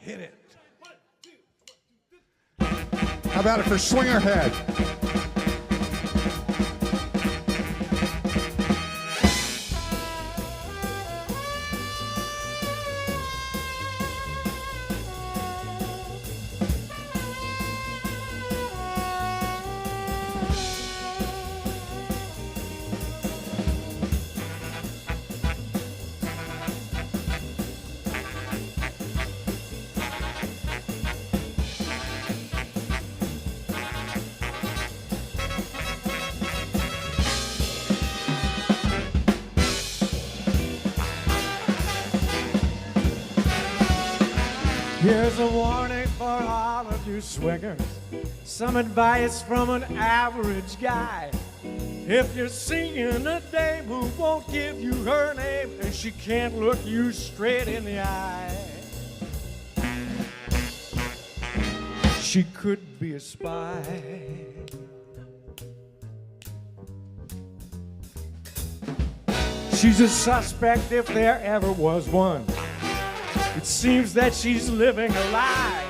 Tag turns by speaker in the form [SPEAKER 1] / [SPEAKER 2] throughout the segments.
[SPEAKER 1] Hit it.
[SPEAKER 2] How about it for Swingerhead?
[SPEAKER 3] Here's a warning for all of you swingers. Some advice from an average guy. If you're seeing a dame who won't give you her name and she can't look you straight in the eye, she could be a spy. She's a suspect if there ever was one. It seems that she's living a lie.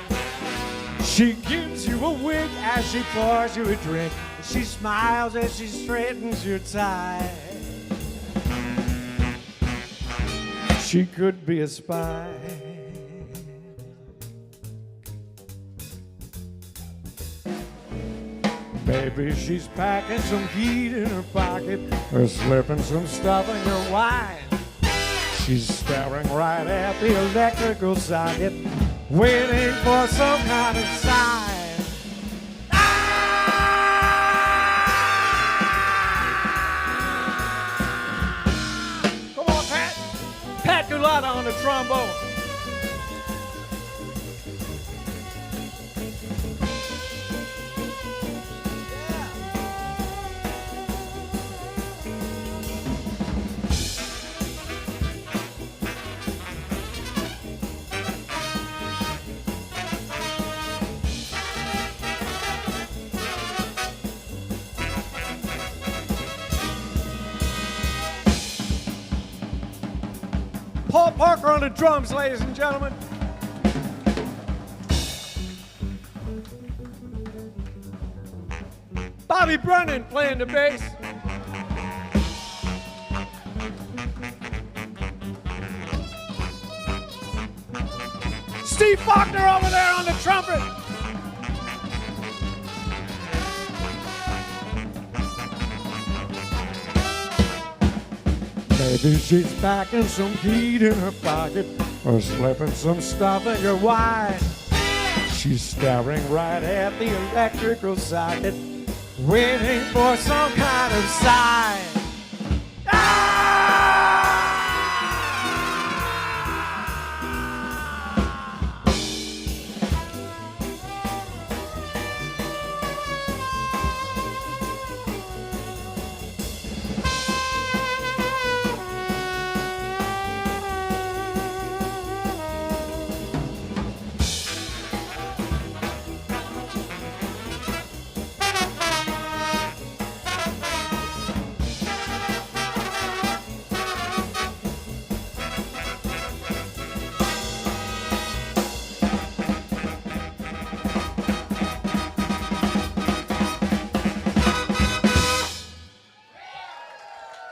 [SPEAKER 3] She gives you a wink as she pours you a drink. She smiles as she straightens your tie. She could be a spy. Maybe she's packing some heat in her pocket or slipping some stuff in your wine. She's staring right at the electrical socket, waiting for some kind of sign. Come on, Pat. Pat Gulata on the trombone. Paul Parker on the drums, ladies and gentlemen. Bobby Brennan playing the bass. Steve Faulkner over there on the trumpet. Maybe she's packing some heat in her pocket or slipping some stuff in your wine. She's staring right at the electrical socket, waiting for some kind of sign.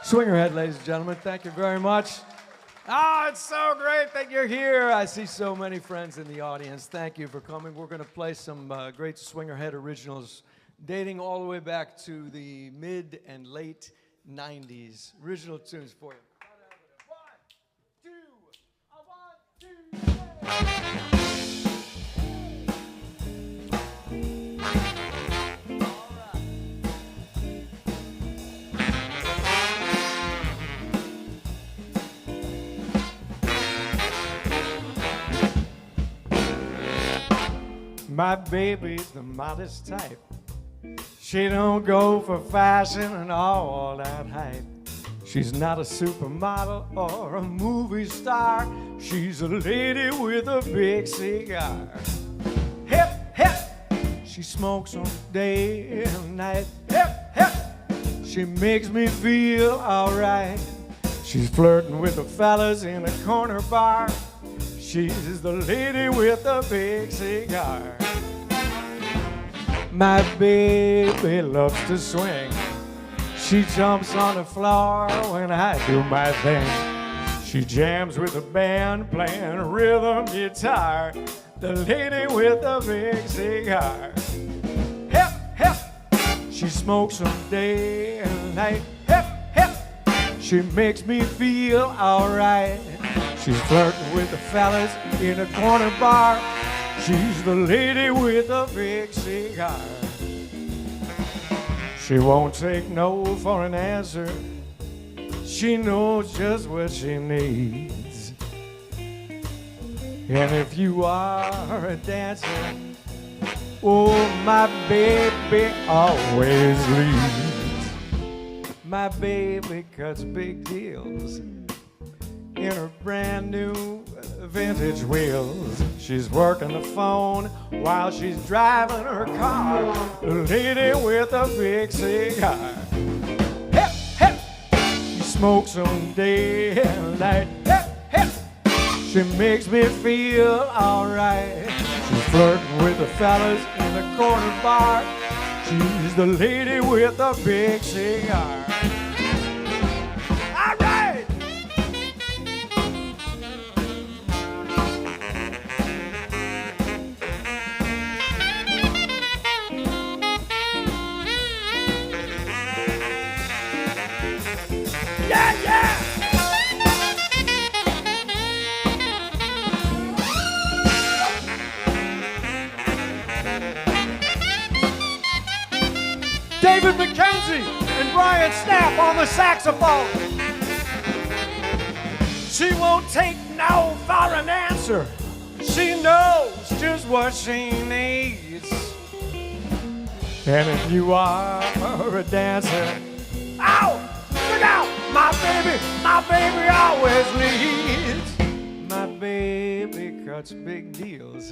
[SPEAKER 3] Swingerhead, ladies and gentlemen, thank you very much. Oh, it's so great that you're here. I see so many friends in the audience. Thank you for coming. We're going to play some great Swingerhead originals dating all the way back to the mid and late 90s. Original tunes for you. My baby's the modest type. She don't go for fashion and all that hype. She's not a supermodel or a movie star. She's a lady with a big cigar. Hip, hip. She smokes on day and night. Hip, hip. She makes me feel alright. She's flirting with the fellas in a corner bar. She's the lady with the big cigar. My baby loves to swing. She jumps on the floor when I do my thing. She jams with the band playing rhythm guitar. The lady with the big cigar. Hip, hip. She smokes them day and night. Hip, hip. She makes me feel alright. She's flirting with the fellas in a corner bar. She's the lady with the big cigar. She won't take no for an answer. She knows just what she needs. And if you are a dancer, oh, my baby always leads. My baby cuts big deals in her brand new vintage wheels. She's working the phone while she's driving her car. The lady with a big cigar. Hip, hip. She smokes them day and night. Hip, hip. She makes me feel alright. She's flirting with the fellas in the corner bar. She's the lady with a big cigar. All right. Yeah, yeah. David McKenzie and Brian Snap on the saxophone. She won't take no for an answer. She knows just what she needs. And if you are a dancer, ow, look out, my baby always leads. My baby cuts big deals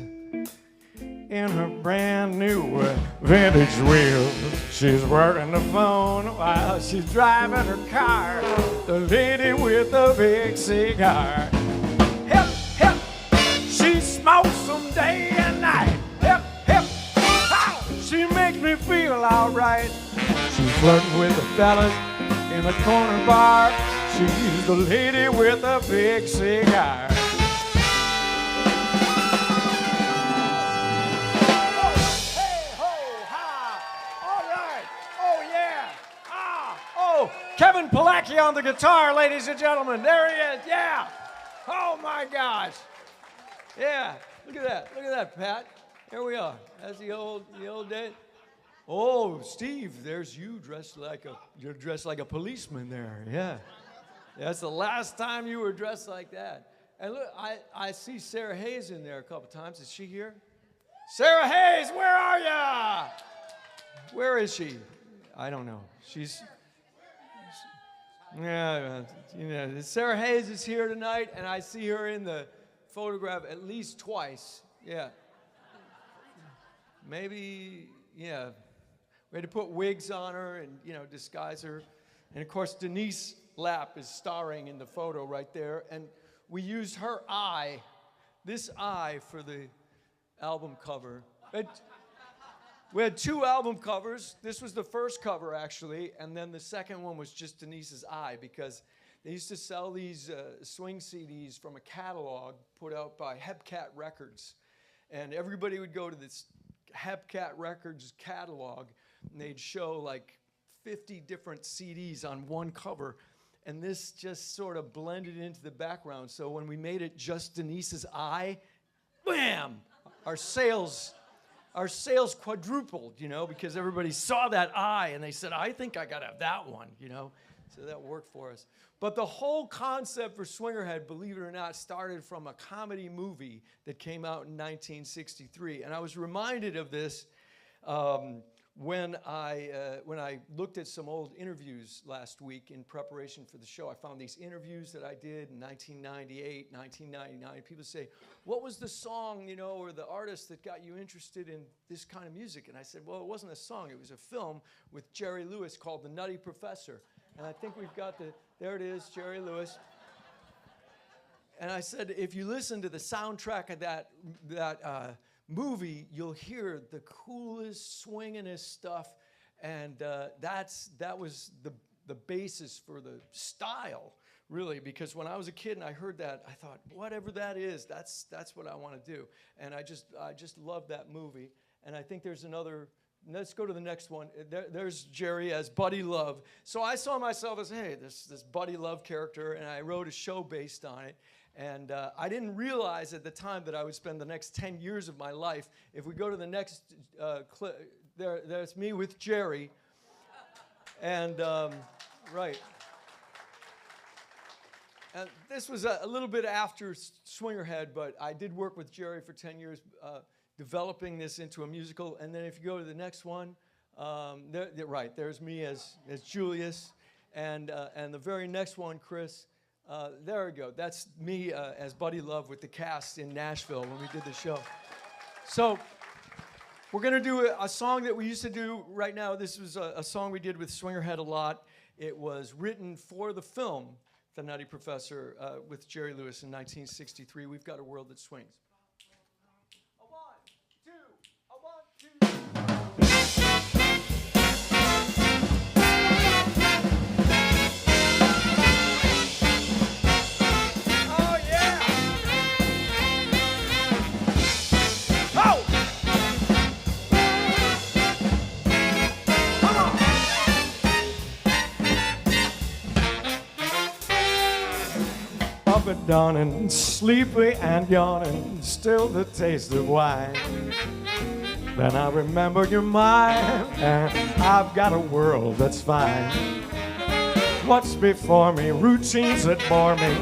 [SPEAKER 3] in her brand new vintage wheels. She's working the phone while she's driving her car. The lady with the big cigar. Hip, hip. She smokes them day and night. Hip, hip. Ow. She makes me feel alright. She's flirting with the fellas in the corner bar. She's the lady with the big cigar. Kevin Pilecki on the guitar, ladies and gentlemen. There he is, yeah. Oh my gosh. Yeah, look at that, Pat. Here we are. That's the old day. Oh, Steve, there's you you're dressed like a policeman there, yeah. That's the last time you were dressed like that. And look, I see Sarah Hayes in there a couple times. Is she here? Sarah Hayes, where are ya? Where is she? I don't know. Yeah, Sarah Hayes is here tonight, and I see her in the photograph at least twice. Yeah. Maybe, yeah. We had to put wigs on her and, disguise her. And, of course, Denise Lapp is starring in the photo right there. And we used her eye, this eye, for the album cover. We had two album covers. This was the first cover, actually, and then the second one was just Denise's eye, because they used to sell these swing CDs from a catalog put out by Hepcat Records. And everybody would go to this Hepcat Records catalog, and they'd show like 50 different CDs on one cover, and this just sort of blended into the background. So when we made it just Denise's eye, bam, our sales quadrupled, because everybody saw that eye and they said, I think I gotta have that one, So that worked for us. But the whole concept for Swingerhead, believe it or not, started from a comedy movie that came out in 1963. And I was reminded of this when I looked at some old interviews last week in preparation for the show. I found these interviews that I did in 1998, 1999. People say, what was the song, or the artist that got you interested in this kind of music? And I said, well, it wasn't a song. It was a film with Jerry Lewis called The Nutty Professor. And I think we've got there it is, Jerry Lewis. And I said, if you listen to the soundtrack of that movie, you'll hear the coolest, swingingest stuff. And that was the basis for the style, really, because when I was a kid and I heard that, I thought, whatever that is, that's what I want to do. And I just love that movie. And I think there's another. Let's go to the next one. There's Jerry as Buddy Love. So I saw myself as, hey, this Buddy Love character, and I wrote a show based on it. And I didn't realize at the time that I would spend the next 10 years of my life. If we go to the next clip, there's me with Jerry. And, right. And this was a little bit after Swingerhead, but I did work with Jerry for 10 years, developing this into a musical. And then if you go to the next one, there's me as Julius. And the very next one, Chris, there we go. That's me as Buddy Love with the cast in Nashville when we did the show. So we're going to do a song that we used to do right now. This was a song we did with Swingerhead a lot. It was written for the film, The Nutty Professor, with Jerry Lewis in 1963. We've Got a World That Swings. Up at dawn and sleepy and yawning, still the taste of wine. Then I remember you're mine, and I've got a world that's fine. What's before me, routines that bore me,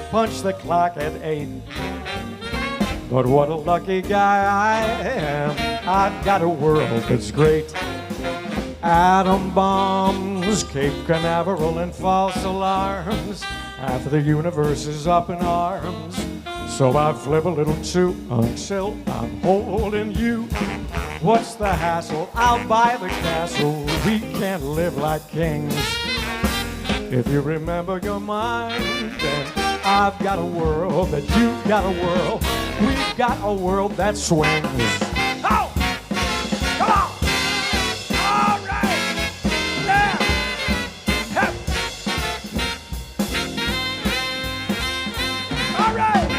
[SPEAKER 3] punch the clock at 8. But what a lucky guy I am, I've got a world that's great. Atom bombs, Cape Canaveral and false alarms. Half the universe is up in arms. So I flip a little too until I'm holding you. What's the hassle? I'll buy the castle. We can't live like kings. If you remember your mind, then I've got a world that you've got a world. We've got a world that swings. Oh! Come on! All right! Yeah! Hep! All right!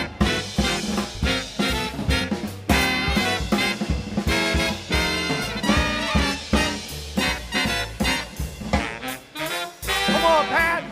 [SPEAKER 3] Come on, Pat!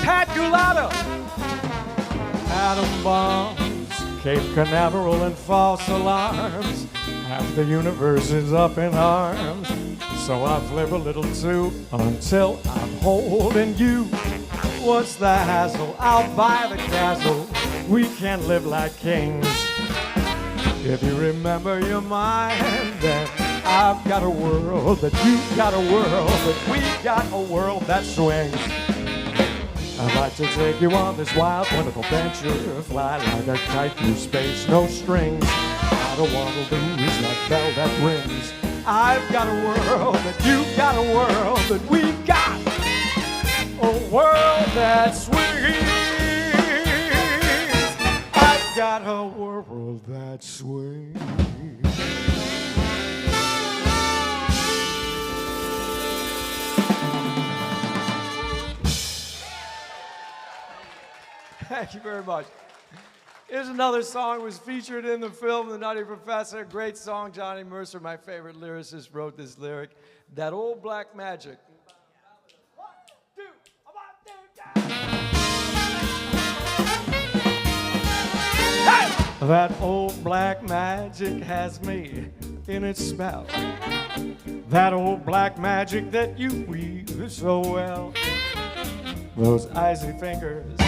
[SPEAKER 3] Pat Gulato. Atom bombs, Cape Canaveral and false alarms. Half the universe is up in arms. So I flip a little too until I'm holding you. What's the hassle? I'll buy the castle. We can't live like kings. If you remember your mind, then I've got a world that you've got a world that we've got a world that swings. I'd like to take you on this wild, wonderful venture. Fly like a kite through space, no strings. I don't want to lose like velvet rings. I've got a world that you've got a world that we've got a world that swings. I've got a world that swings. Thank you very much. Here's another song was featured in the film, The Nutty Professor. Great song. Johnny Mercer, my favorite lyricist, wrote this lyric. That old black magic. 1, 2, 1, 2, 3. Hey! That old black magic has me in its spell. That old black magic that you weave so well. Those icy fingers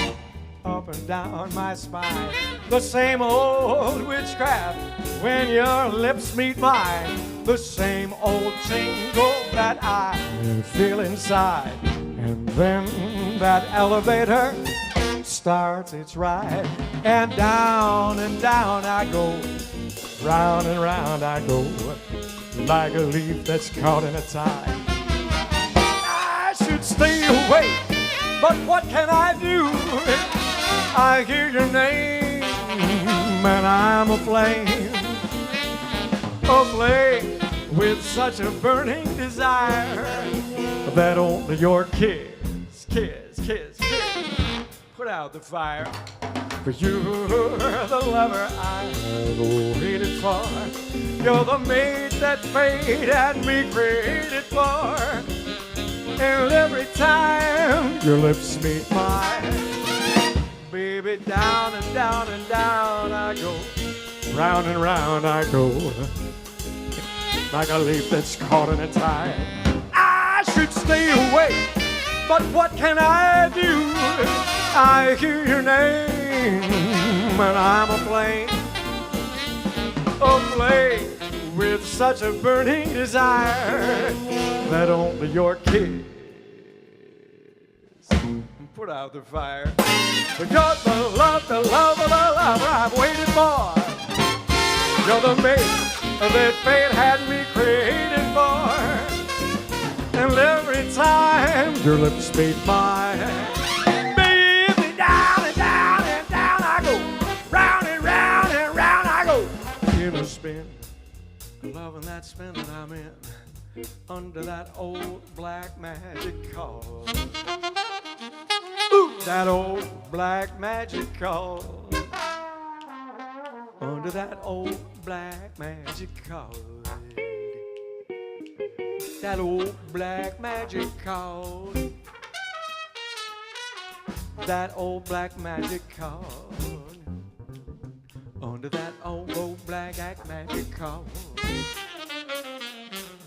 [SPEAKER 3] up and down my spine. The same old witchcraft when your lips meet mine. The same old tingle that I feel inside. And then that elevator starts its ride. And down I go. Round and round I go. Like a leaf that's caught in a tide. I should stay away, but what can I do? I hear your name and I'm aflame with such a burning desire that only your kiss put out the fire. For you're the lover I've waited for. You're the mate that fate had me created for. And every time your lips meet mine, baby, down and down and down I go. Round and round I go. Like a leaf that's caught in a tide. I should stay away, but what can I do? I hear your name and I'm aflame with such a burning desire that only your kiss put out the fire. But you're the love I've waited for. You're the mate that fate had me created for. And every time your lips meet mine, baby, down and down and down I go. Round and round and round I go. In a spin, loving that spin that I'm in, under that old black magic call. Ooh, that old black magic call. Under that old black magic call. That old black magic call. That old black magic call. Under that old black magic call.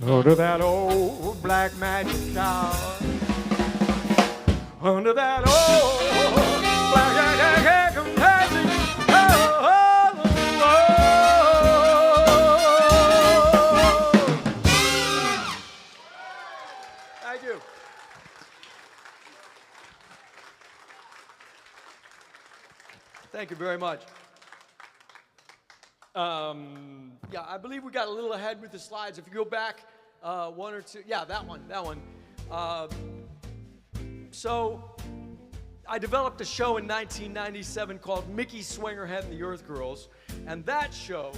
[SPEAKER 3] Under that old black magic call. Under that old black magic call. Thank you. Thank you very much. Yeah, I believe we got a little ahead with the slides. If you go back one or two, yeah, that one. So I developed a show in 1997 called Mickey Swingerhead and the Earth Girls, and that show,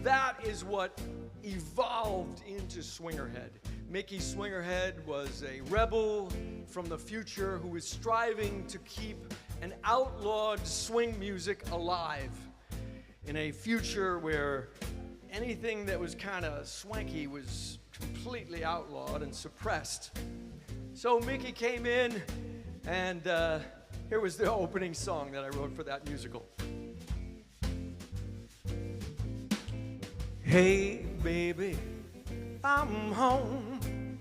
[SPEAKER 3] that is what evolved into Swingerhead. Mickey Swingerhead was a rebel from the future who was striving to keep an outlawed swing music alive in a future where anything that was kind of swanky was completely outlawed and suppressed. So Mickey came in, and here was the opening song that I wrote for that musical. Hey, baby, I'm home.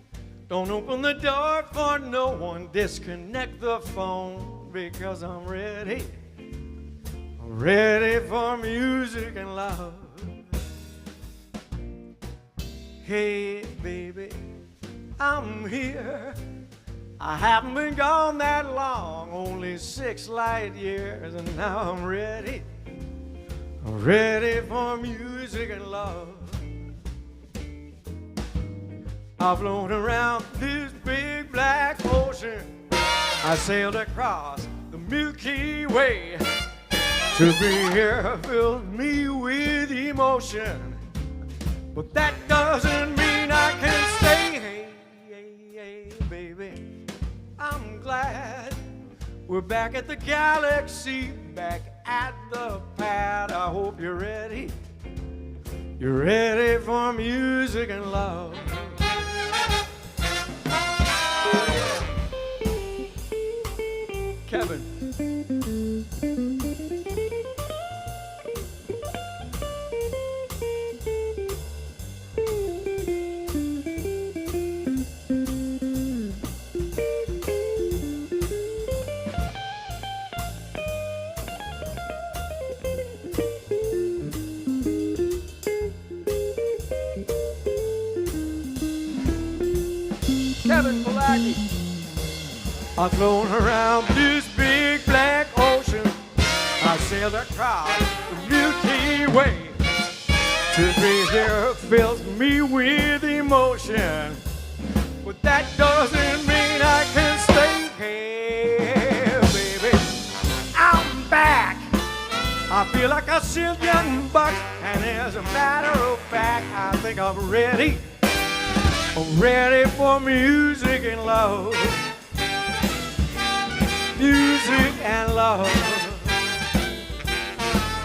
[SPEAKER 3] Don't open the door for no one. Disconnect the phone because I'm ready. I'm ready for music and love. Hey, baby, I'm here. I haven't been gone that long, only 6 light years, and now I'm ready. I'm ready for music and love. I've flown around this big black ocean. I sailed across the Milky Way. To be here fills me with emotion, but that doesn't mean I can stay. Hey, baby, I'm glad we're back at the galaxy, back at the pad. I hope you're ready. You're ready for music and love. Kevin. Swingerhead and Blackie are flown around this big black ocean. I sailed across the Milky Way. To be here fills me with emotion, but that doesn't mean I can stay here, baby. I'm back. I feel like a zillion bucks, and as a matter of fact, I think I'm ready. I'm ready for music and love. Music and love.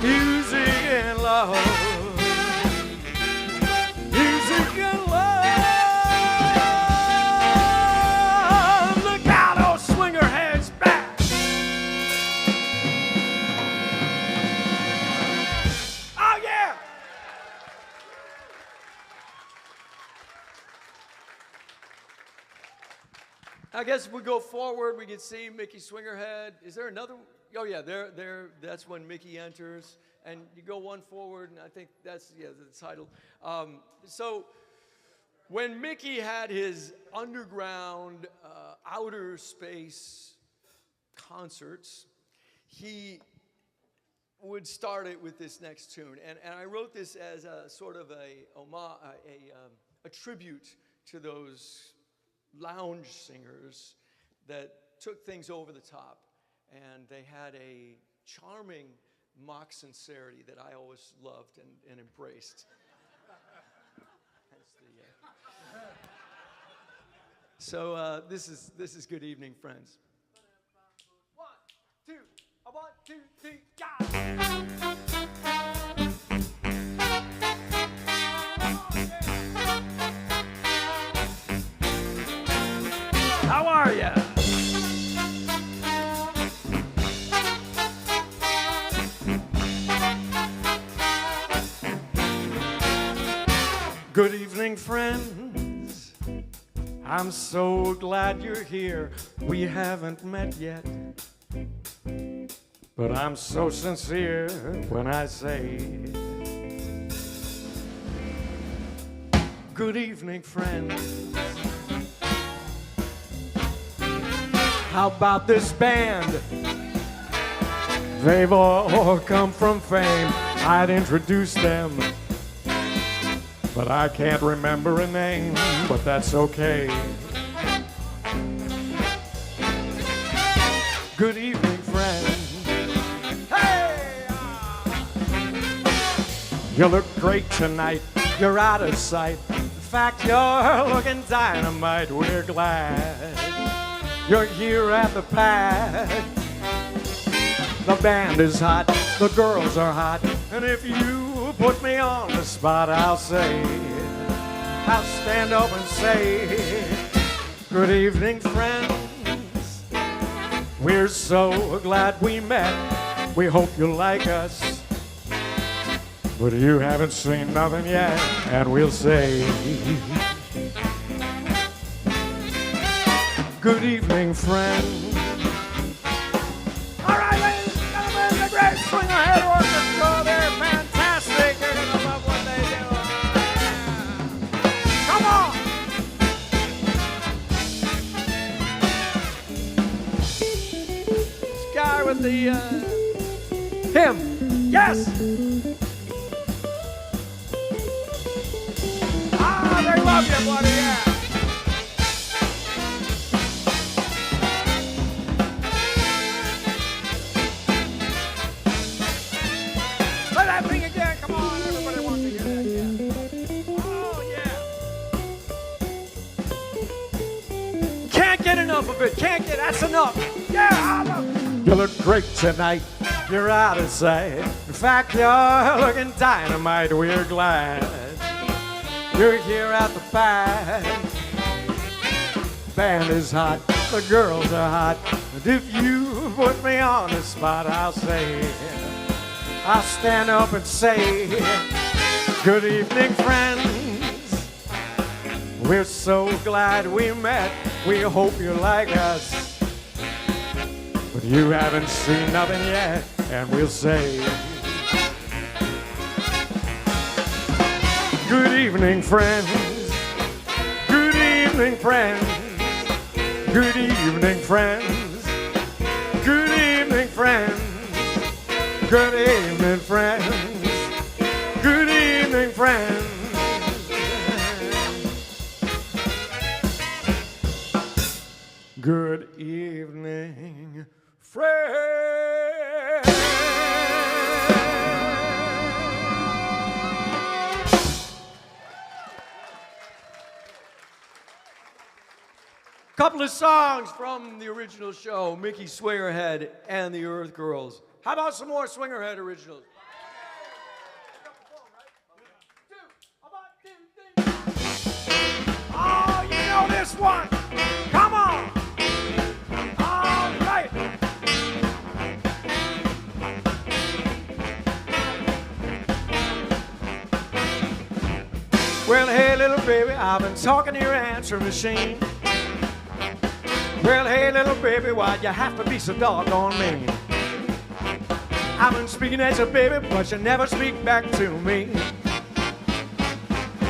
[SPEAKER 3] Music and love. Music and love. Look out, old Swingerhead's back. Oh, yeah. I guess if we go forward, we can see Mickey Swingerhead. Is there another? Oh yeah, there. That's when Mickey enters, and you go one forward, and I think that's the title. So when Mickey had his underground outer space concerts, he would start it with this next tune, and I wrote this as a sort of a tribute to those lounge singers that took things over the top, and they had a charming mock sincerity that I always loved and embraced. So this is Good Evening, Friends. 1, 2, 1, 2, 3, go! How are ya? Good evening, friends. I'm so glad you're here. We haven't met yet, but I'm so sincere when I say good evening, friends. How about this band? They've all come from fame. I'd introduce them, but I can't remember a name, but that's okay. Good evening, friends. Hey! You look great tonight. You're out of sight. In fact, you're looking dynamite. We're glad you're here at the pad. The band is hot, the girls are hot, and if you put me on the spot, I'll stand up and say, good evening, friends. We're so glad we met. We hope you like us, but you haven't seen nothing yet, and we'll say, good evening, friends. All right, ladies and gentlemen, the great Swingerhead Orchestra. They're fantastic. You're going to love what they do. Come on. This guy with the him. Yes. Ah, they love you, buddy. Yeah. Get enough of it. Can't get. That's enough. Yeah. You look great tonight. You're out of sight. In fact, you're looking dynamite. We're glad you're here at the pad. Band is hot. The girls are hot. And if you put me on the spot, I'll stand up and say, good evening, friends. We're so glad we met. We hope you like us, but you haven't seen nothing yet, and we'll say, good evening, friends. Good evening, friends. Good evening, friends. Good evening, friends. Good evening, friends. Good evening, friends. Good evening, friends. Couple of songs from the original show, Mickey Swingerhead and the Earth Girls. How about some more Swingerhead originals? Oh, you know this one. Come on. All right. Well, hey, little baby, I've been talking to your answer machine. Well, hey, little baby, why'd you have to be so doggone mean? I've been speaking at you, baby, but you never speak back to me.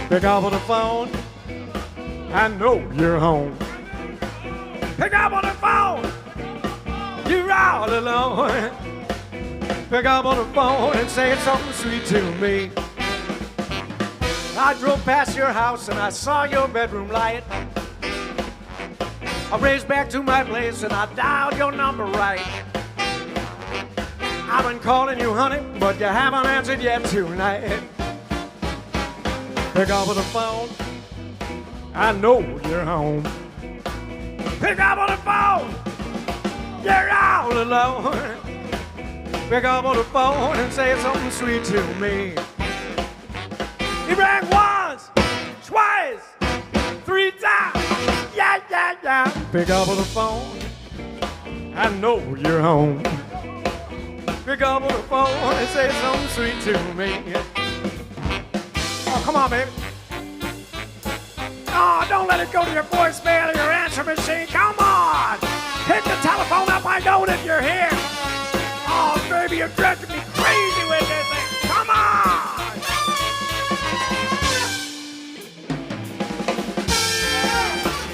[SPEAKER 3] Pick up on the phone, I know you're home. Pick up on the phone, you're all alone. Pick up on the phone and say something sweet to me. I drove past your house and I saw your bedroom light. I raced back to my place and I dialed your number right. I've been calling you, honey, but you haven't answered yet tonight. Pick up on the phone, I know you're home. Pick up on the phone, you're all alone. Pick up on the phone and say something sweet to me. He rang once, twice, 3 times. Yeah, yeah, yeah. Pick up on the phone, I know you're home. Pick up on the phone and say something sweet to me. Oh, come on, baby. Oh, don't let it go to your voicemail or your answer machine. Come on. Pick the telephone up. I know that you're here. Oh, baby, you're driving me crazy with this thing. Come on.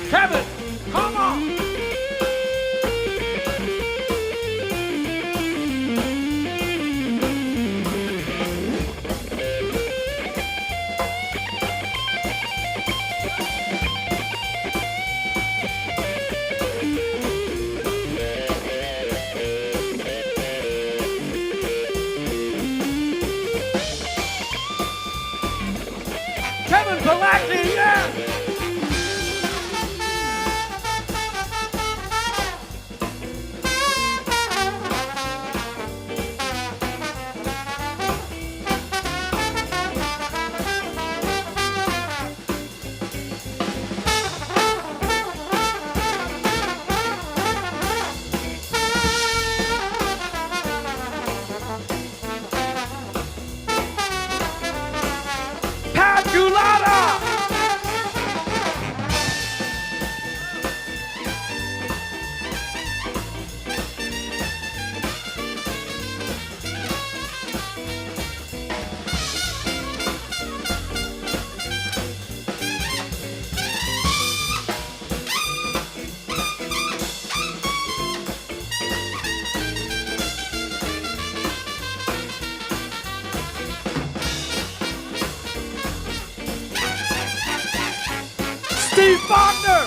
[SPEAKER 3] Kevin, come on. Kevin Palacki, yeah. Steve Faulkner.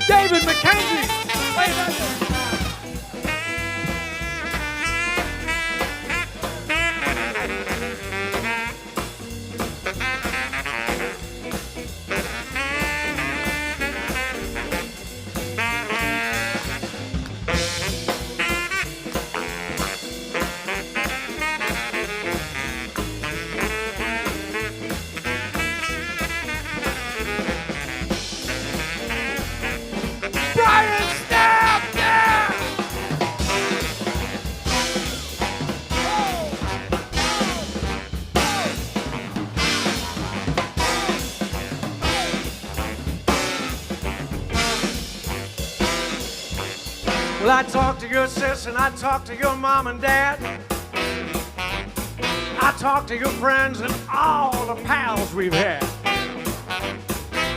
[SPEAKER 3] David McKenzie. Wait a minute. I talk to your sister and I talk to your mom and dad. I talk to your friends and all the pals we've had.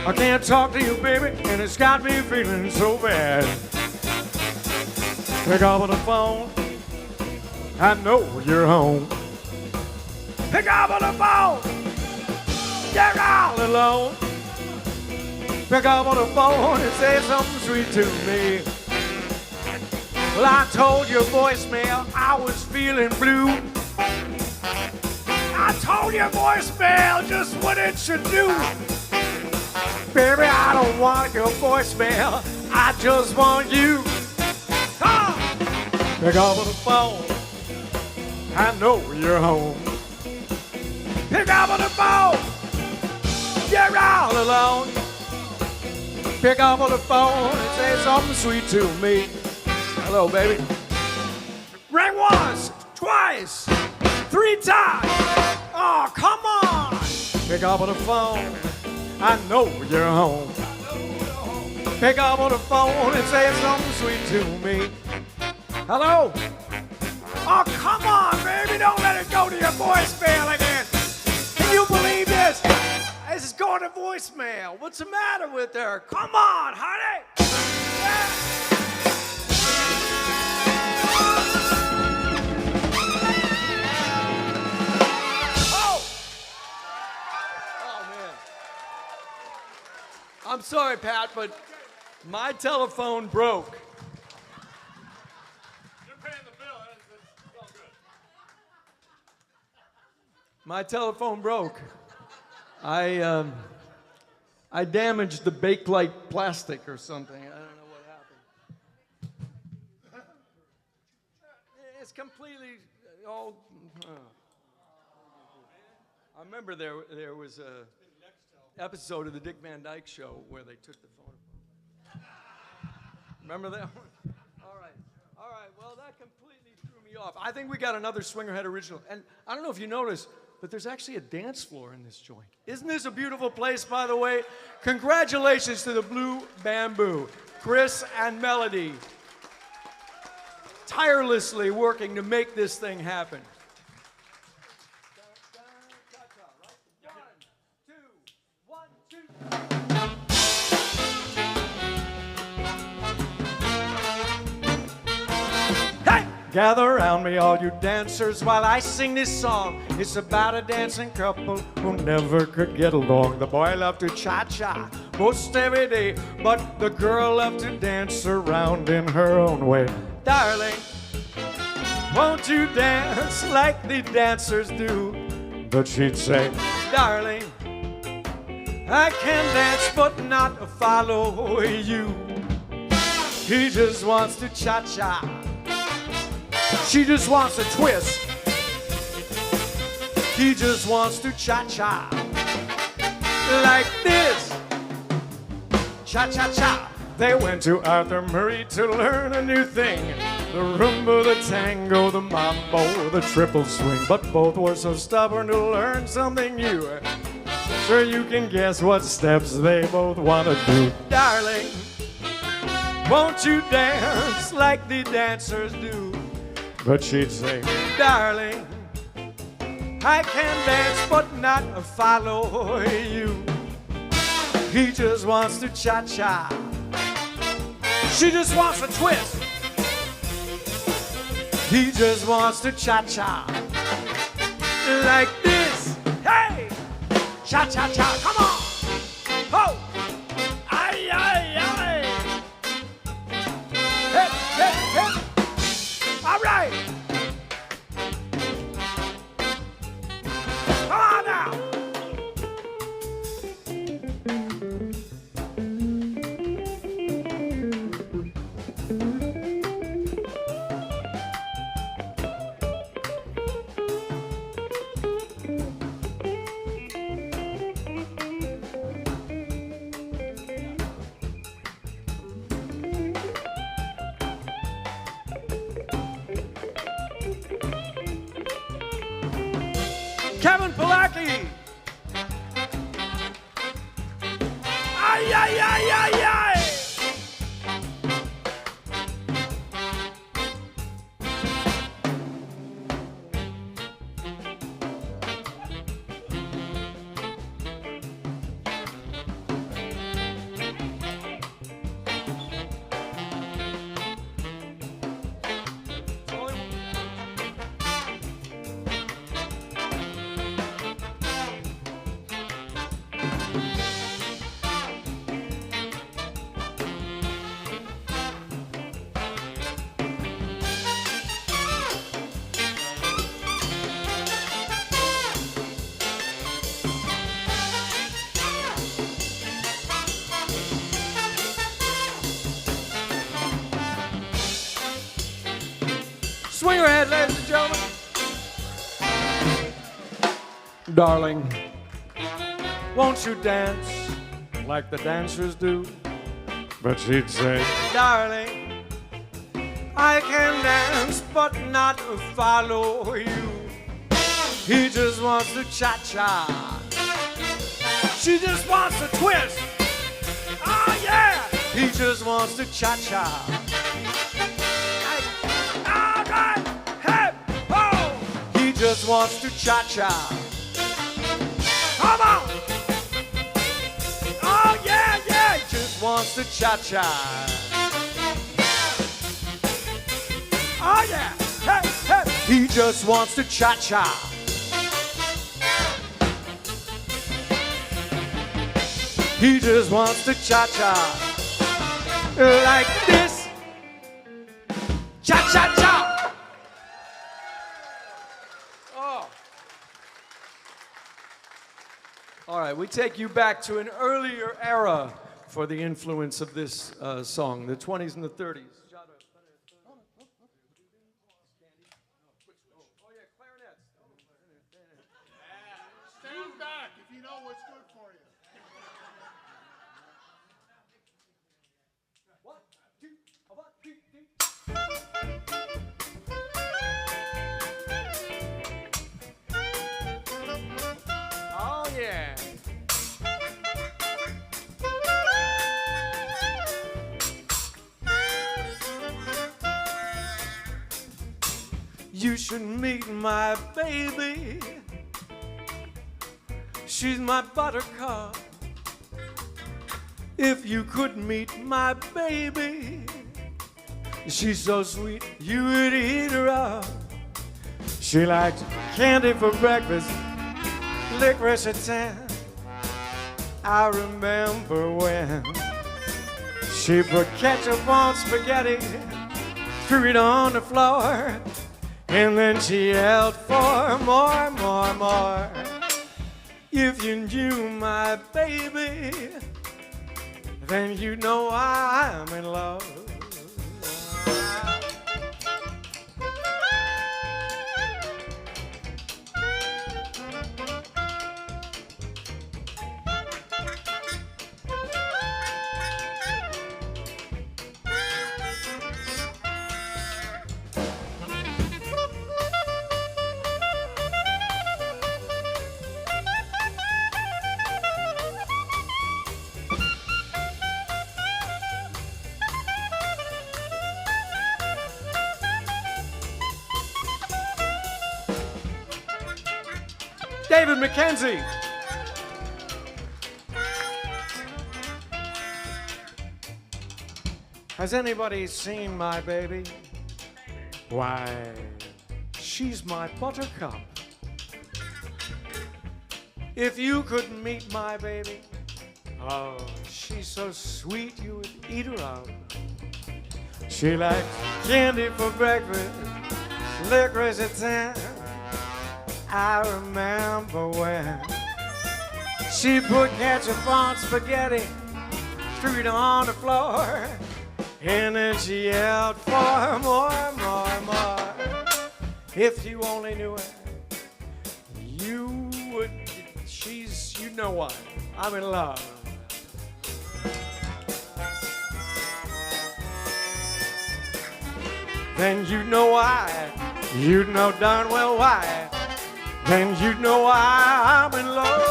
[SPEAKER 3] I can't talk to you, baby, and it's got me feeling so bad. Pick up the phone, I know you're home. Pick up the phone, you're all alone. Pick up the phone and say something sweet to me. Well, I told your voicemail I was feeling blue. I told your voicemail just what it should do. Baby, I don't want your voicemail, I just want you. Pick up the phone, I know you're home. Pick up the phone, you're all alone. Pick up the phone and say something sweet to me. Hello, baby. Ring once, twice, 3 times. Oh, come on. Pick up the phone, I know you're home. Pick up the phone and say something sweet to me. Hello? Oh, come on, baby. Don't let it go to your voicemail again. Can you believe this? This is going to voicemail. What's the matter with her? Come on, honey. Yeah. Oh, man. I'm sorry, Pat, but my telephone broke. My telephone broke. I damaged the Bakelite plastic or something. I don't know what happened. It's completely all. I remember there was a episode of the Dick Van Dyke Show where they took the phone. Remember that one? All right. Well, that completely threw me off. I think we got another Swingerhead original, and I don't know if you noticed, but there's actually a dance floor in this joint. Isn't this a beautiful place, by the way? Congratulations to the Blue Bamboo, Chris and Melody, tirelessly working to make this thing happen. Gather around me, all you dancers, while I sing this song. It's about a dancing couple who never could get along. The boy loved to cha-cha most every day, but the girl loved to dance around in her own way. Darling, won't you dance like the dancers do? But she'd say, darling, I can dance but not follow you. He just wants to cha-cha. She just wants to twist. He just wants to cha-cha. Like this. Cha-cha-cha. They went to Arthur Murray to learn a new thing. The rumba, the tango, the mambo, the triple swing. But both were so stubborn to learn something new. Sure you can guess what steps they both want to do. Darling, won't you dance like the dancers do? But she'd say, darling, I can dance but not follow you. He just wants to cha-cha. She just wants to twist. He just wants to cha-cha. Like this. Hey! Cha-cha-cha, come on! Ho! Ay, ay, ay! Hey, hey, hey! All right. Come on now. Kevin Palaki. Ay, ay, ay, ay, ay. it, ladies and gentlemen. Darling, won't you dance like the dancers do? But she'd say, darling, I can dance but not follow you. He just wants to cha-cha. She just wants to twist. Oh yeah! He just wants to cha-cha. All right, hey, oh! He just wants to cha-cha. Come on! Oh yeah, yeah! He just wants to cha-cha. Oh yeah, hey, hey! He just wants to cha-cha. He just wants to cha-cha like this. Cha-cha-cha. Oh. All right, we take you back to an earlier era for the influence of this song, the 20s and the 30s.
[SPEAKER 2] Stand back if you know what's good for you.
[SPEAKER 3] Oh, yeah. You should meet my baby. She's my buttercup. If you could meet my baby, she's so sweet, you would eat her up. She likes candy for breakfast, licorice at 10. I remember when she put ketchup on spaghetti, threw it on the floor, and then she yelled for more, more, more. If you knew my baby, then you know I'm in love. David McKenzie. Has anybody seen my baby? Why, she's my buttercup. If you could meet my baby, oh, she's so sweet you would eat her up. She likes candy for breakfast, licorice at 10. I remember when she put ketchup on spaghetti, threw it on the floor, and then she yelled for more, more, more. If you only knew her, you would, you know what, I'm in love. Then you know why, you know darn well why. Then you know why I'm in love.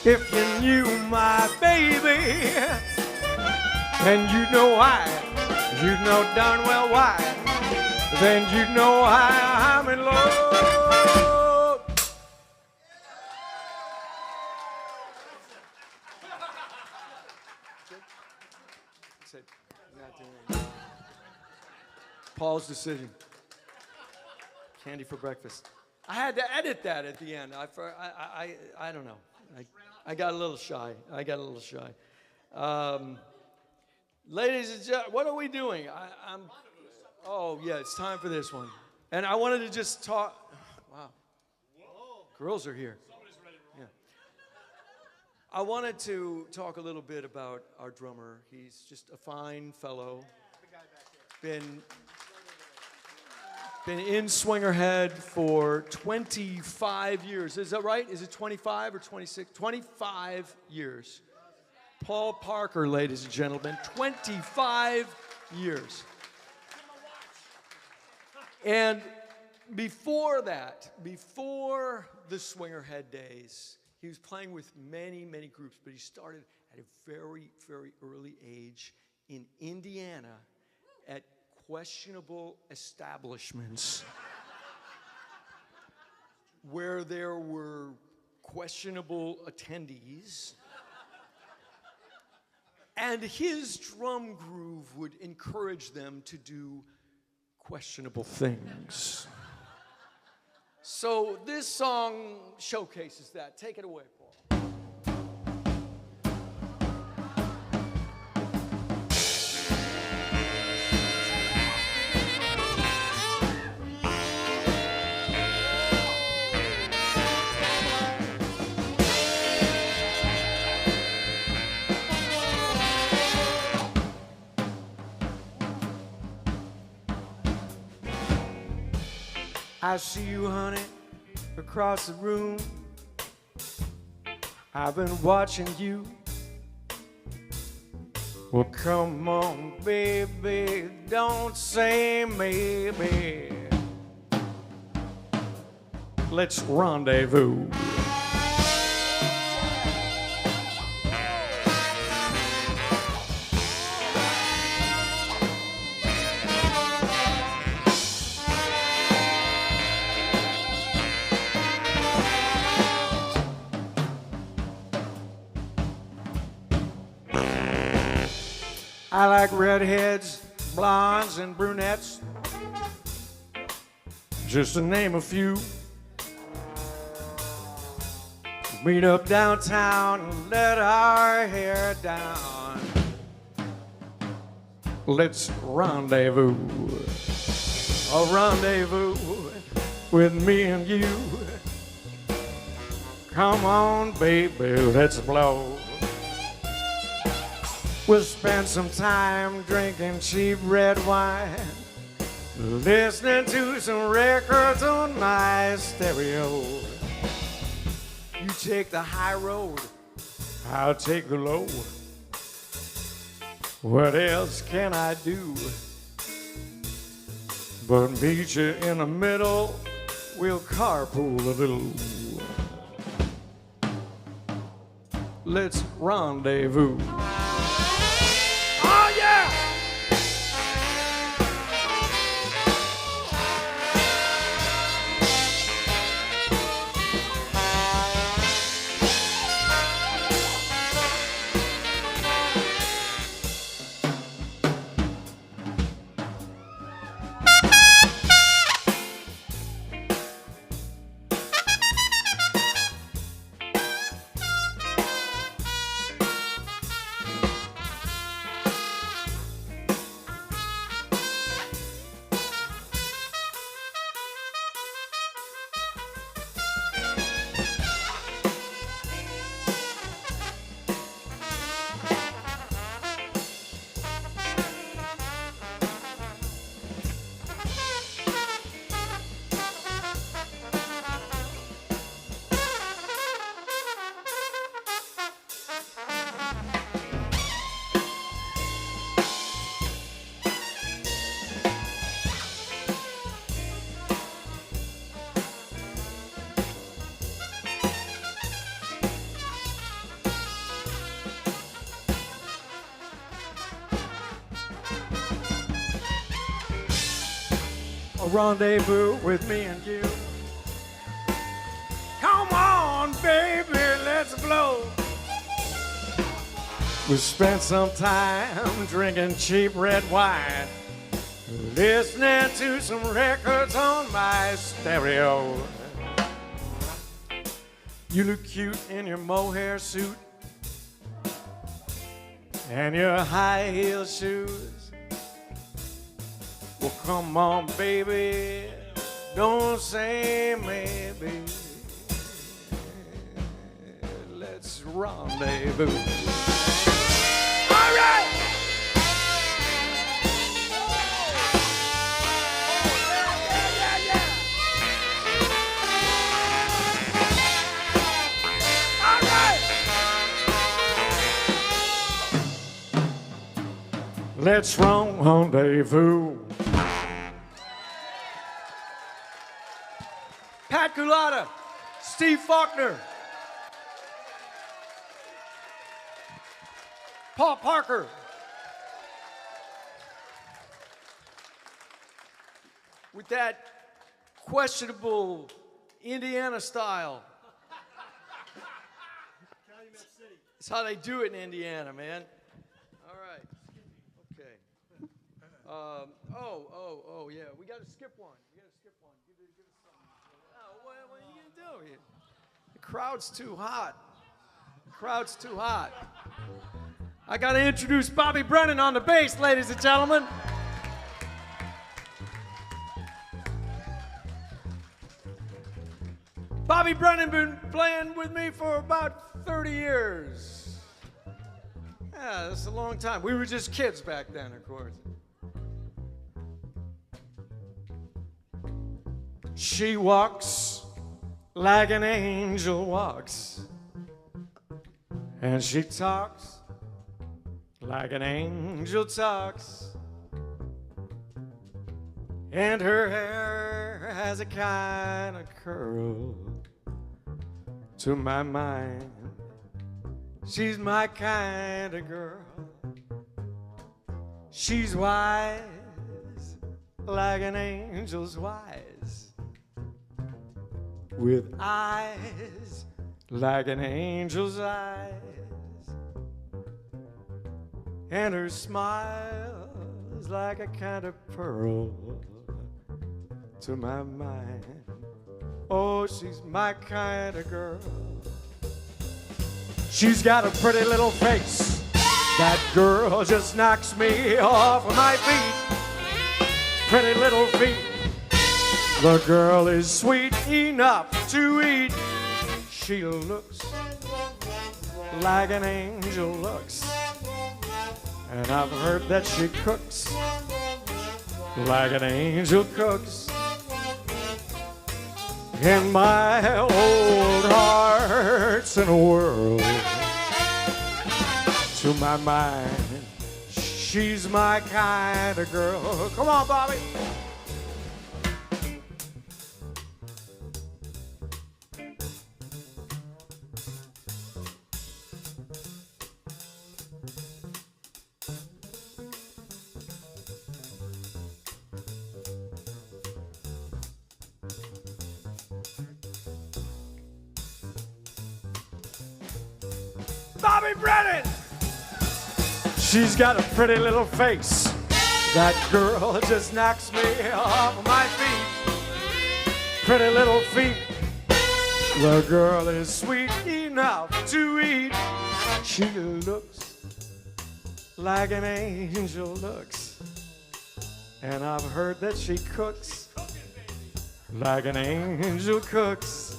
[SPEAKER 3] If you knew my baby, then you know why. You know darn well why. Then you know why I'm in love. Paul's decision. Candy for breakfast. I had to edit that at the end. I don't know. I got a little shy. Ladies and gentlemen, what are we doing? Oh, yeah, it's time for this one. And I wanted to just talk. Wow. Girls are here. Yeah. I wanted to talk a little bit about our drummer. He's just a fine fellow. Been in Swingerhead for 25 years. Is that right? Is it 25 or 26? 25 years. Paul Parker, ladies and gentlemen, 25 years. And before that, before the Swingerhead days, he was playing with many, many groups, but he started at a very, very early age in Indiana at questionable establishments where there were questionable attendees. And his drum groove would encourage them to do questionable things. So this song showcases that. Take it away, Paul. I see you, honey, across the room. I've been watching you. Well, come on, baby, don't say maybe. Let's rendezvous. I like redheads, blondes, and brunettes, just to name a few. Meet up downtown and let our hair down. Let's rendezvous. A rendezvous with me and you. Come on, baby, let's blow. We'll spend some time drinking cheap red wine, listening to some records on my stereo. You take the high road, I'll take the low. What else can I do but meet you in the middle? We'll carpool a little. Let's rendezvous. Oh, yeah! A rendezvous with me and you. Come on, baby, let's blow. We spent some time drinking cheap red wine, listening to some records on my stereo. You look cute in your mohair suit and your high heel shoes. Well, come on, baby, don't say maybe. let's rendezvous. All right! All right! Let's rendezvous. Pat Gulata, Steve Faulkner, Paul Parker, with that questionable Indiana style. It's how they do it in Indiana, man. All right. Okay. Oh, yeah. We got to skip one. Give us something. Oh, what are you going to do here? The crowd's too hot. I got to introduce Bobby Brennan on the bass, ladies and gentlemen. Bobby Brennan been playing with me for about 30 years. Yeah, that's a long time. We were just kids back then, of course. She walks like an angel walks, and she talks like an angel talks, and her hair has a kind of curl. To my mind, she's my kind of girl. She's wise like an angel's wise, with eyes like an angel's eyes, and her smile is like a kind of pearl. To my mind, oh, she's my kind of girl. She's got a pretty little face. That girl just knocks me off of my feet. Pretty little feet. The girl is sweet enough to eat. She looks like an angel looks, and I've heard that she cooks like an angel cooks. And my old heart's in a whirl. To my mind, she's my kind of girl. Come on, Bobby. Bobby Brennan! She's got a pretty little face. That girl just knocks me off my feet. Pretty little feet. The girl is sweet enough to eat. She looks like an angel looks, and I've heard that she cooks like an angel cooks.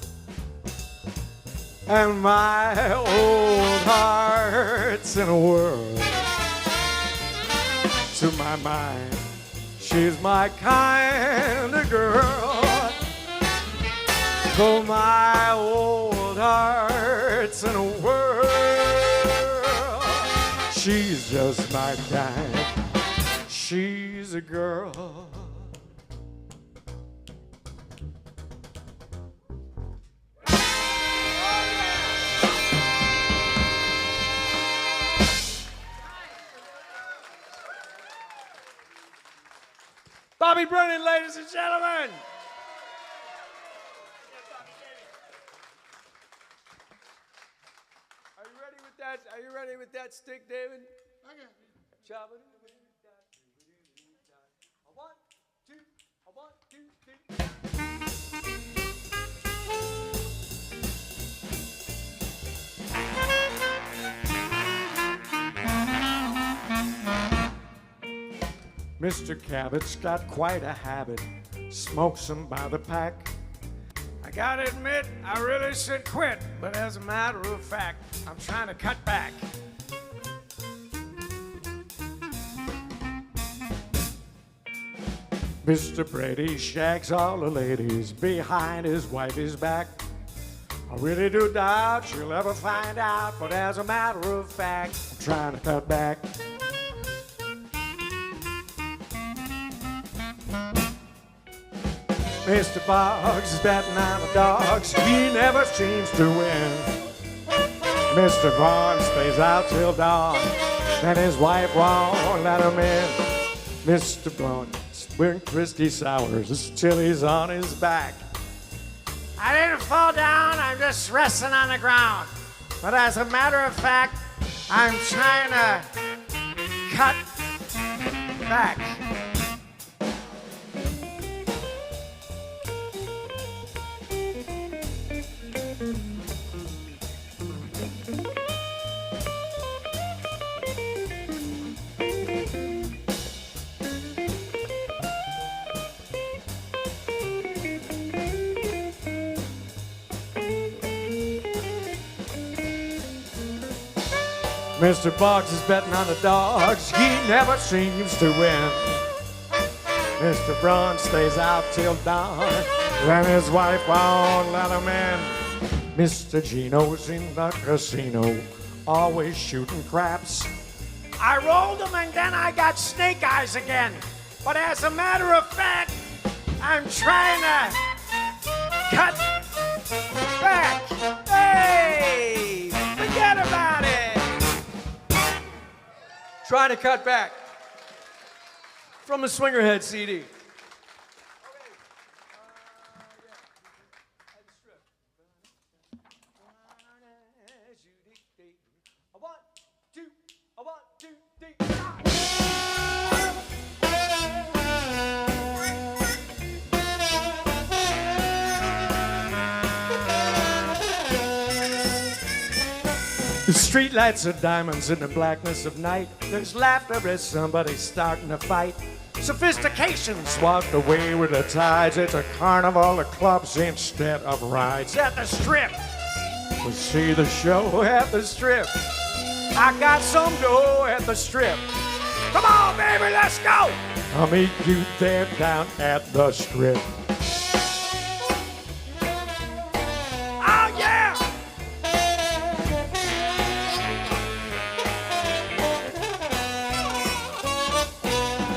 [SPEAKER 3] And my old heart's in a whirl. To my mind, she's my kind of girl. Though my old heart's in a whirl, she's just my kind. She's a girl. Bobby Brennan, ladies and gentlemen. Are you ready with that? Are you ready with that stick, David?
[SPEAKER 2] Okay.
[SPEAKER 3] Chop it. A one, two, Mr. Cabot's got quite a habit, smokes 'em by the pack. I gotta admit, I really should quit, but as a matter of fact, I'm trying to cut back. Mr. Brady shags all the ladies behind his wifey's back. I really do doubt she'll ever find out, but as a matter of fact, I'm trying to cut back. Mr. Boggs is betting on the dogs. He never seems to win. Mr. Braun stays out till dawn, and his wife won't let him in. Mr. Braun, wearing Christy Sours, chilies on his back. I didn't fall down, I'm just resting on the ground. But as a matter of fact, I'm trying to cut back. Mr. Boggs is betting on the dogs. He never seems to win. Mr. Braun stays out till dawn, then his wife won't let him in. Mr. Gino's in the casino, always shooting craps. I rolled him and then I got snake eyes again. But as a matter of fact, I'm trying to cut back. Hey, forget about it. Trying to cut back from the Swingerhead CD. The streetlights are diamonds in the blackness of night. There's laughter as somebody's starting to fight. Sophistication swashed away with the tides. It's a carnival of clubs instead of rides. At the Strip, we'll see the show at the Strip. I got some dough at the Strip. Come on, baby, let's go. I'll meet you there down at the Strip.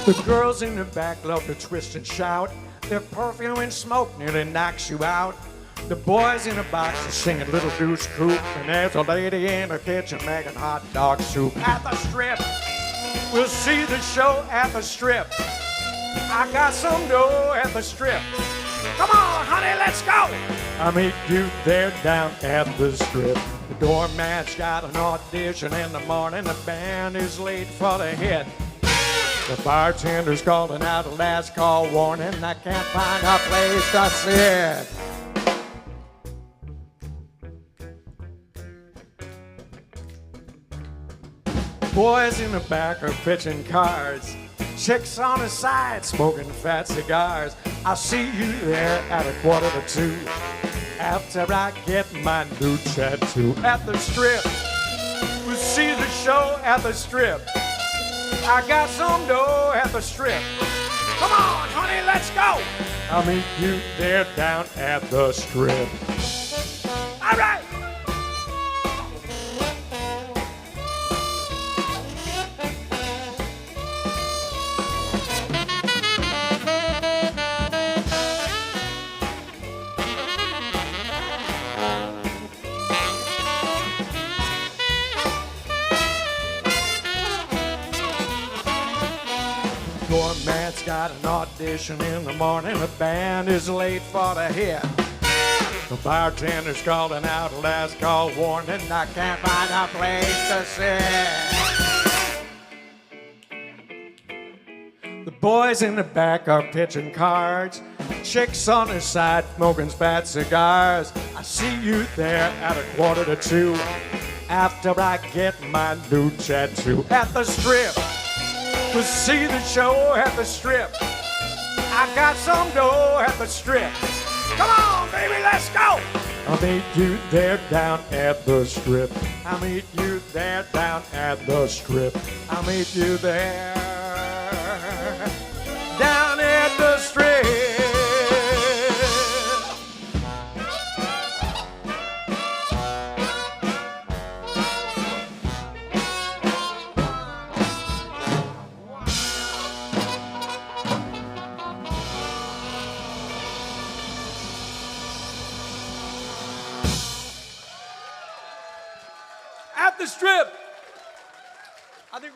[SPEAKER 3] The girls in the back love to twist and shout. Their perfume and smoke nearly knocks you out. The boys in the box are singing Little Deuce Coupe, and there's a lady in the kitchen making hot dog soup. At the Strip, we'll see the show at the Strip. I got some dough at the Strip. Come on, honey, let's go. I'll meet you there down at the Strip. The doormat's got an audition in the morning. The band is late for the hit. The bartender's calling out a last call warning. I can't find a place to sit. Boys in the back are pitching cards. Chicks on the side smoking fat cigars. I'll see you there at 1:45 after I get my new tattoo. At the Strip, we'll see the show at the Strip. I got some dough at the Strip. Come on, honey, let's go. I'll meet you there down at the Strip. All right. Doormat's got an audition in the morning. The band is late for the hit. The bartender's calling out a last call warning. I can't find a place to sit. The boys in the back are pitching cards. Chicks on the side smoking fat cigars. I see you there at 1:45 after I get my new tattoo. At the Strip, we'll see the show at the Strip. I got some dough at the Strip. Come on, baby, let's go. I'll meet you there down at the strip. I'll meet you there down at the strip. I'll meet you there down at the strip. At the strip. I think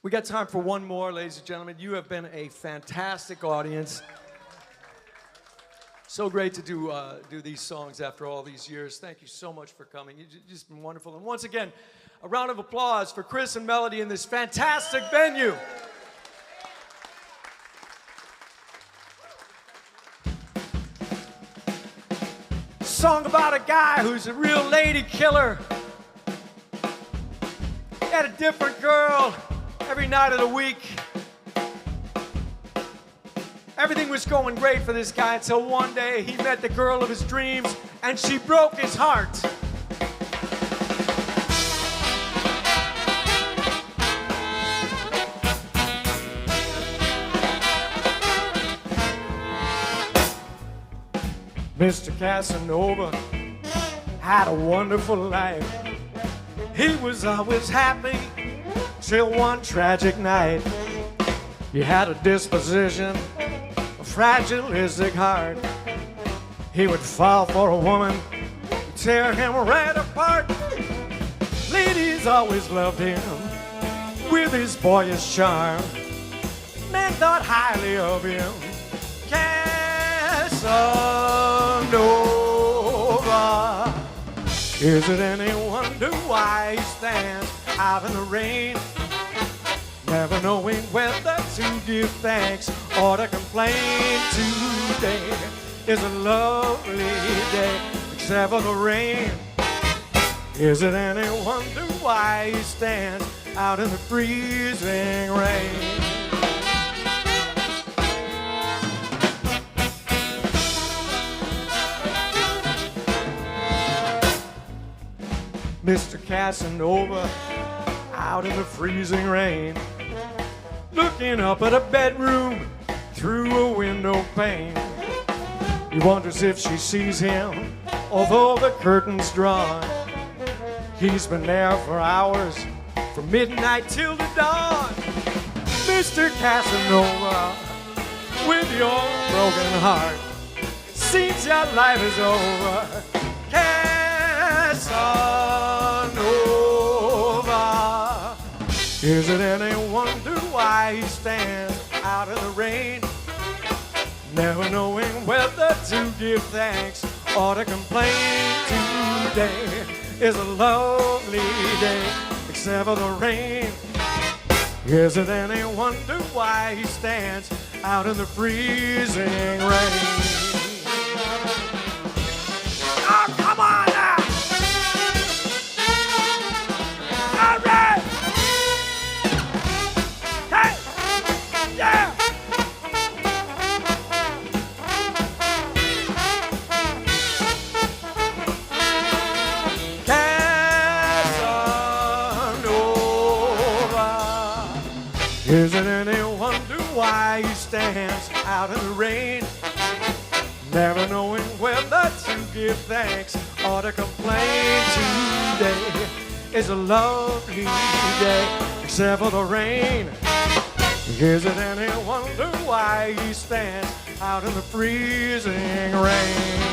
[SPEAKER 3] we got time for one more, ladies and gentlemen. You have been a fantastic audience. So great to do these songs after all these years. Thank you so much for coming. You've just been wonderful. And once again, a round of applause for Chris and Melody in this fantastic venue. Song about a guy who's a real lady killer. He had a different girl every night of the week. Everything was going great for this guy until one day he met the girl of his dreams and she broke his heart. Mr. Casanova had a wonderful life. He was always happy till one tragic night. He had a disposition, a fragilistic heart. He would fall for a woman, tear him right apart. Ladies always loved him with his boyish charm. Men thought highly of him. Casanova. Is it any wonder why he stands out in the rain, never knowing whether to give thanks or to complain? Today is a lovely day, except for the rain. Is it any wonder why he stands out in the freezing rain? Mr. Casanova, out in the freezing rain, looking up at a bedroom through a window pane. He wonders if she sees him, although the curtain's drawn. He's been there for hours, from midnight till the dawn. Mr. Casanova, with your broken heart, seems your life is over. Casanova. Is it any wonder why he stands out in the rain, never knowing whether to give thanks or to complain? Today is a lovely day, except for the rain. Is it any wonder why he stands out in the freezing rain? Oh, come on now! All right! Hey! Yeah! Casanova. Is it any wonder why he stands out in the rain, never knowing whether to give thanks or to complain? Today is a lovely day, except for the rain. Is it any wonder why he stands out in the freezing rain?